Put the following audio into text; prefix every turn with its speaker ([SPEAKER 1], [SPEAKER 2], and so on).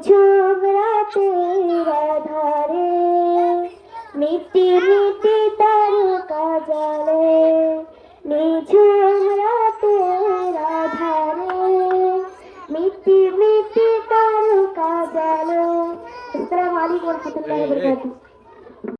[SPEAKER 1] নিঝুম রাতের আধারে মিটি মিটি তারকা জ্বলে, নিঝুম রাতের আধারে মিটি মিটি তারকা জ্বলে। আসসালামু আলাইকুম ওয়া রাহমাতুল্লাহি ওয়া বারাকাতুহু।